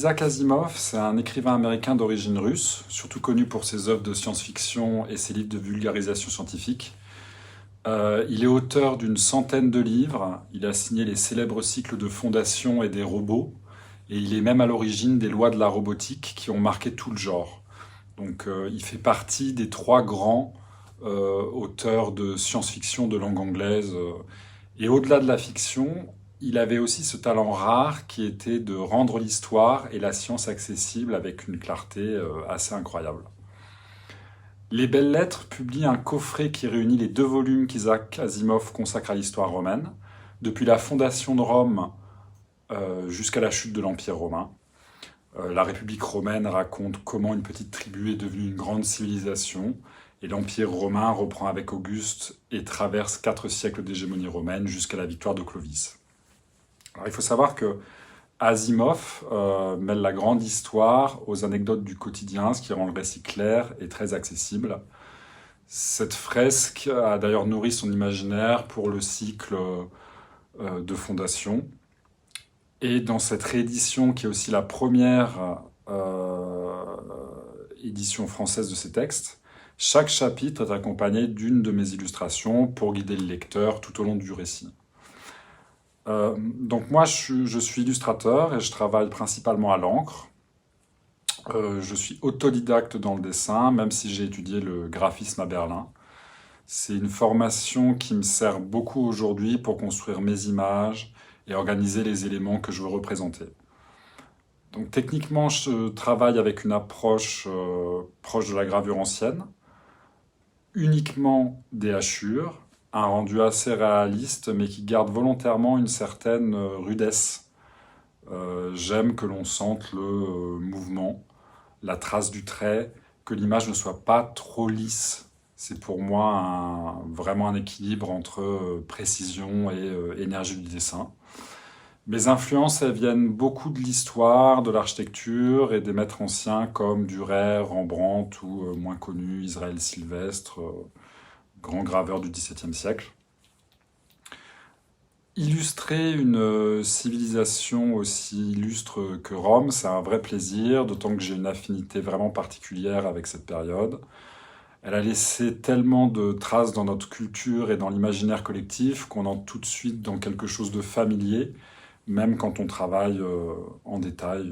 Isaac Asimov, c'est un écrivain américain d'origine russe, surtout connu pour ses œuvres de science-fiction et ses livres de vulgarisation scientifique. Il est auteur d'une centaine de livres, il a signé les célèbres cycles de Fondation et des robots, et il est même à l'origine des lois de la robotique qui ont marqué tout le genre. Donc il fait partie des trois grands auteurs de science-fiction de langue anglaise. Et au-delà de la fiction, il avait aussi ce talent rare qui était de rendre l'histoire et la science accessibles avec une clarté assez incroyable. Les Belles Lettres publie un coffret qui réunit les deux volumes qu'Isaac Asimov consacre à l'histoire romaine, depuis la fondation de Rome jusqu'à la chute de l'Empire romain. La République romaine raconte comment une petite tribu est devenue une grande civilisation, et l'Empire romain reprend avec Auguste et traverse 4 siècles d'hégémonie romaine jusqu'à la victoire de Clovis. Alors, il faut savoir que Asimov mêle la grande histoire aux anecdotes du quotidien, ce qui rend le récit clair et très accessible. Cette fresque a d'ailleurs nourri son imaginaire pour le cycle de Fondation. Et dans cette réédition, qui est aussi la première édition française de ces textes, chaque chapitre est accompagné d'une de mes illustrations pour guider le lecteur tout au long du récit. Donc moi, je suis illustrateur et je travaille principalement à l'encre. Je suis autodidacte dans le dessin, même si j'ai étudié le graphisme à Berlin. C'est une formation qui me sert beaucoup aujourd'hui pour construire mes images et organiser les éléments que je veux représenter. Donc techniquement, je travaille avec une approche proche de la gravure ancienne, uniquement des hachures, un rendu assez réaliste, mais qui garde volontairement une certaine rudesse. J'aime que l'on sente le mouvement, la trace du trait, que l'image ne soit pas trop lisse. C'est pour moi vraiment un équilibre entre précision et énergie du dessin. Mes influences, elles viennent beaucoup de l'histoire, de l'architecture et des maîtres anciens comme Dürer, Rembrandt ou moins connu Israël Sylvestre, grand graveur du XVIIe siècle. Illustrer une civilisation aussi illustre que Rome, c'est un vrai plaisir, d'autant que j'ai une affinité vraiment particulière avec cette période. Elle a laissé tellement de traces dans notre culture et dans l'imaginaire collectif qu'on entre tout de suite dans quelque chose de familier, même quand on travaille en détail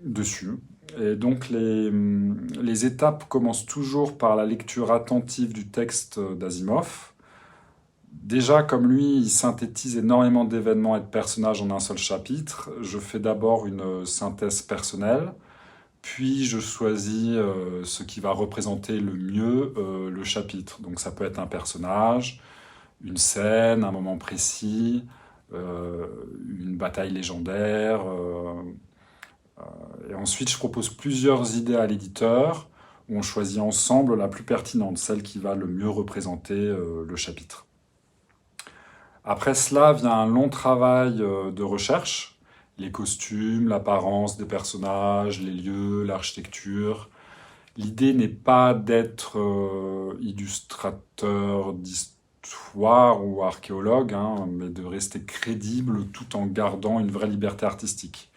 dessus. Et donc les étapes commencent toujours par la lecture attentive du texte d'Asimov. Déjà, comme lui, il synthétise énormément d'événements et de personnages en un seul chapitre, je fais d'abord une synthèse personnelle, puis je choisis ce qui va représenter le mieux le chapitre. Donc ça peut être un personnage, une scène, un moment précis, une bataille légendaire. Et ensuite, je propose plusieurs idées à l'éditeur, où on choisit ensemble la plus pertinente, celle qui va le mieux représenter le chapitre. Après cela vient un long travail de recherche, les costumes, l'apparence des personnages, les lieux, l'architecture. L'idée n'est pas d'être illustrateur d'histoire ou archéologue, mais de rester crédible tout en gardant une vraie liberté artistique.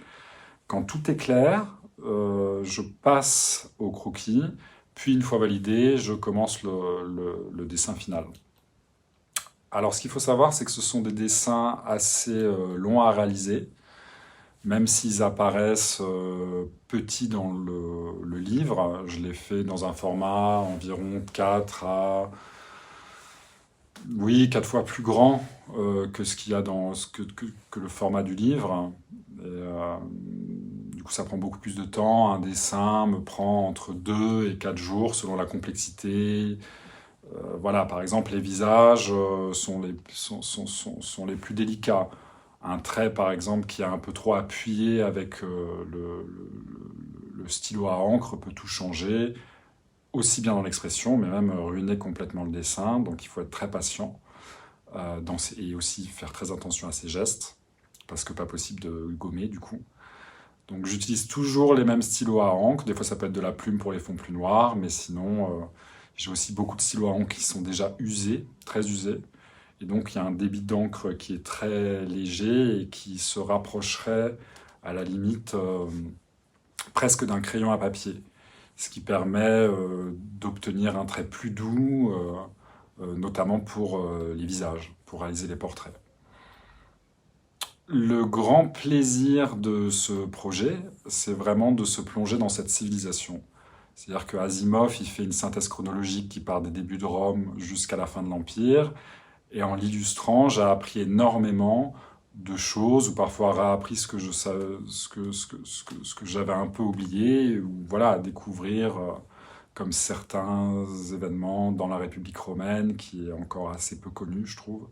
Quand tout est clair, je passe au croquis, puis une fois validé, je commence le dessin final. Alors ce qu'il faut savoir, c'est que ce sont des dessins assez longs à réaliser, même s'ils apparaissent petits dans le livre. Je les fais dans un format environ 4 fois plus grand que ce qu'il y a que le format du livre. Du coup, ça prend beaucoup plus de temps. Un dessin me prend entre 2 et 4 jours selon la complexité. Voilà, par exemple, les visages sont les plus délicats. Un trait, par exemple, qui est un peu trop appuyé avec le stylo à encre peut tout changer, aussi bien dans l'expression, mais même ruiner complètement le dessin. Donc il faut être très patient et aussi faire très attention à ses gestes, parce que pas possible de gommer du coup. Donc j'utilise toujours les mêmes stylos à encre. Des fois, ça peut être de la plume pour les fonds plus noirs, mais sinon, j'ai aussi beaucoup de stylos à encre qui sont déjà usés, très usés. Et donc, il y a un débit d'encre qui est très léger et qui se rapprocherait à la limite presque d'un crayon à papier, ce qui permet d'obtenir un trait plus doux, notamment pour les visages, pour réaliser les portraits. Le grand plaisir de ce projet, c'est vraiment de se plonger dans cette civilisation. C'est-à-dire que Asimov, il fait une synthèse chronologique qui part des débuts de Rome jusqu'à la fin de l'Empire, et en l'illustrant, j'ai appris énormément de choses, ou parfois réappris ce que j'avais un peu oublié, ou voilà, à découvrir comme certains événements dans la République romaine, qui est encore assez peu connu, je trouve.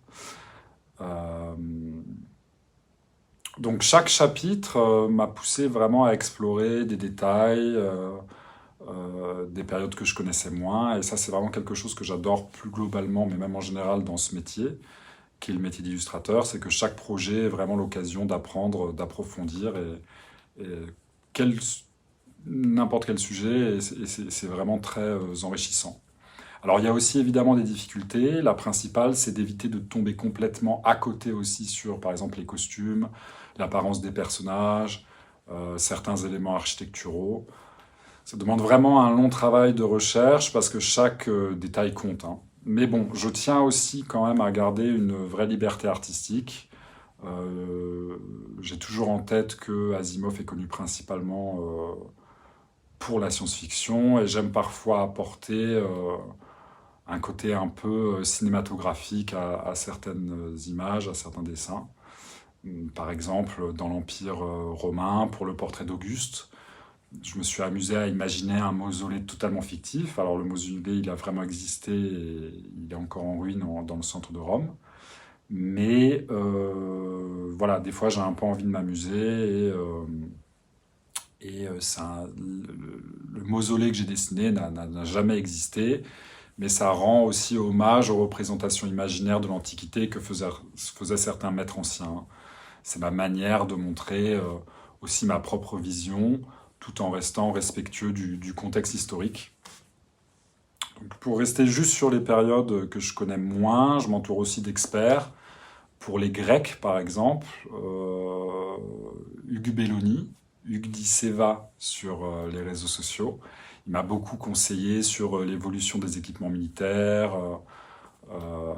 Euh, donc chaque chapitre m'a poussé vraiment à explorer des détails, des périodes que je connaissais moins, et ça c'est vraiment quelque chose que j'adore plus globalement, mais même en général dans ce métier, qui est le métier d'illustrateur, c'est que chaque projet est vraiment l'occasion d'apprendre, d'approfondir, et quel, n'importe quel sujet, et c'est vraiment très enrichissant. Alors il y a aussi évidemment des difficultés, la principale c'est d'éviter de tomber complètement à côté aussi sur par exemple les costumes, l'apparence des personnages, certains éléments architecturaux. Ça demande vraiment un long travail de recherche parce que chaque détail compte, hein. Mais bon, je tiens aussi quand même à garder une vraie liberté artistique. J'ai toujours en tête que Asimov est connu principalement pour la science-fiction et j'aime parfois apporter un côté un peu cinématographique à certaines images, à certains dessins. Par exemple, dans l'Empire romain, pour le portrait d'Auguste, je me suis amusé à imaginer un mausolée totalement fictif. Alors le mausolée, il a vraiment existé et il est encore en ruine dans le centre de Rome. Mais voilà, des fois j'ai un peu envie de m'amuser le mausolée que j'ai dessiné n'a jamais existé, mais ça rend aussi hommage aux représentations imaginaires de l'Antiquité que faisaient certains maîtres anciens. C'est ma manière de montrer aussi ma propre vision, tout en restant respectueux du contexte historique. Donc, pour rester juste sur les périodes que je connais moins, je m'entoure aussi d'experts. Pour les Grecs, par exemple, Hugues Belloni, Hugues Disseva sur les réseaux sociaux. Il m'a beaucoup conseillé sur l'évolution des équipements militaires, euh,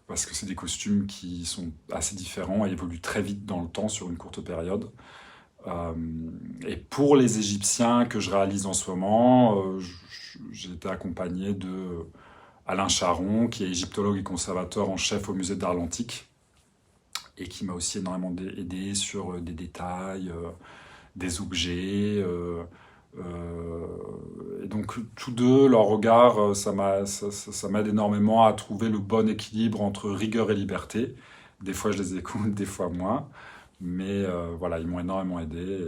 parce que c'est des costumes qui sont assez différents et évoluent très vite dans le temps sur une courte période. Euh, et pour les Égyptiens que je réalise en ce moment, j'ai été accompagné de Alain Charon, qui est égyptologue et conservateur en chef au musée d'art antique, et qui m'a aussi énormément aidé sur des détails, des objets. Et donc, tous deux, leur regard, ça m'aide énormément à trouver le bon équilibre entre rigueur et liberté. Des fois, je les écoute, des fois moins. Mais voilà, ils m'ont énormément aidé.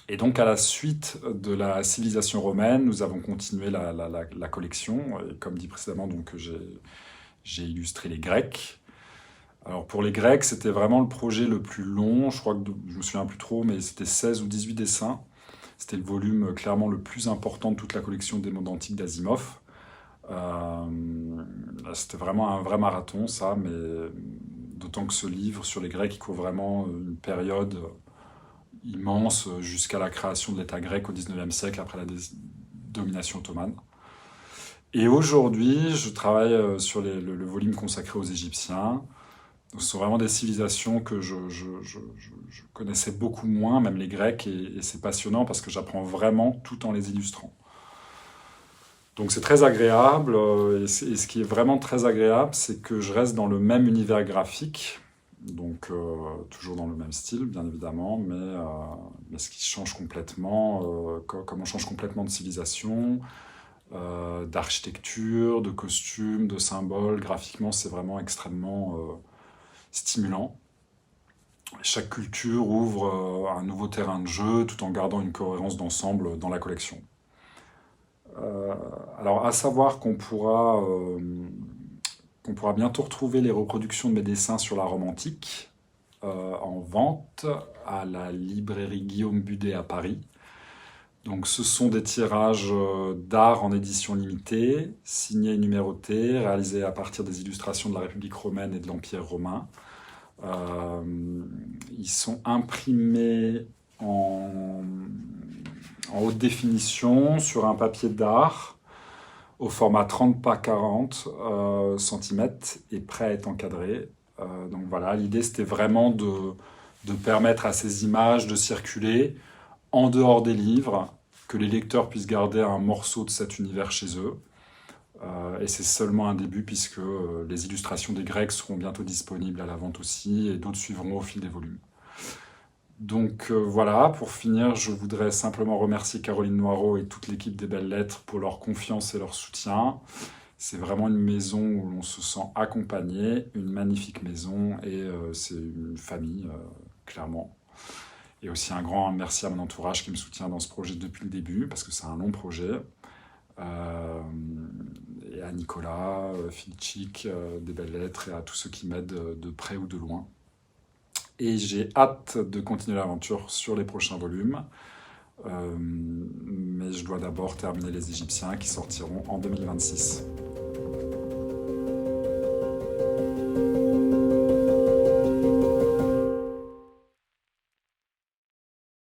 Et donc, à la suite de la civilisation romaine, nous avons continué la collection. Et comme dit précédemment, donc, j'ai illustré les Grecs. Alors, pour les Grecs, c'était vraiment le projet le plus long. Je crois que je me souviens plus trop, mais c'était 16 ou 18 dessins. C'était le volume clairement le plus important de toute la collection des mondes antiques d'Asimov. Euh, C'était vraiment un vrai marathon, ça, mais d'autant que ce livre sur les Grecs, il couvre vraiment une période immense jusqu'à la création de l'État grec au XIXe siècle après la domination ottomane. Et aujourd'hui, je travaille sur le volume consacré aux Égyptiens. Ce sont vraiment des civilisations que je connaissais beaucoup moins, même les Grecs, et c'est passionnant parce que j'apprends vraiment tout en les illustrant. Donc c'est très agréable, et ce qui est vraiment très agréable, c'est que je reste dans le même univers graphique, donc toujours dans le même style bien évidemment, mais ce qui change complètement, comme on change complètement de civilisation, d'architecture, de costumes, de symboles, graphiquement c'est vraiment extrêmement stimulant. Chaque culture ouvre un nouveau terrain de jeu tout en gardant une cohérence d'ensemble dans la collection. Alors, à savoir qu'on pourra bientôt retrouver les reproductions de mes dessins sur la Rome antique en vente à la librairie Guillaume Budet à Paris. Donc, ce sont des tirages d'art en édition limitée, signés et numérotés, réalisés à partir des illustrations de la République romaine et de l'Empire romain. Ils sont imprimés en haute définition sur un papier d'art au format 30 par 40 cm et prêt à être encadré. Donc voilà, l'idée c'était vraiment de permettre à ces images de circuler en dehors des livres, que les lecteurs puissent garder un morceau de cet univers chez eux. Et c'est seulement un début puisque les illustrations des Grecs seront bientôt disponibles à la vente aussi et d'autres suivront au fil des volumes. Donc voilà, pour finir, je voudrais simplement remercier Caroline Noireau et toute l'équipe des Belles Lettres pour leur confiance et leur soutien. C'est vraiment une maison où l'on se sent accompagné, une magnifique maison et c'est une famille, clairement. Et aussi un grand merci à mon entourage qui me soutient dans ce projet depuis le début, parce que c'est un long projet. Et à Nicolas, Filchik, des Belles Lettres, et à tous ceux qui m'aident de près ou de loin. Et j'ai hâte de continuer l'aventure sur les prochains volumes. Mais je dois d'abord terminer Les Égyptiens qui sortiront en 2026.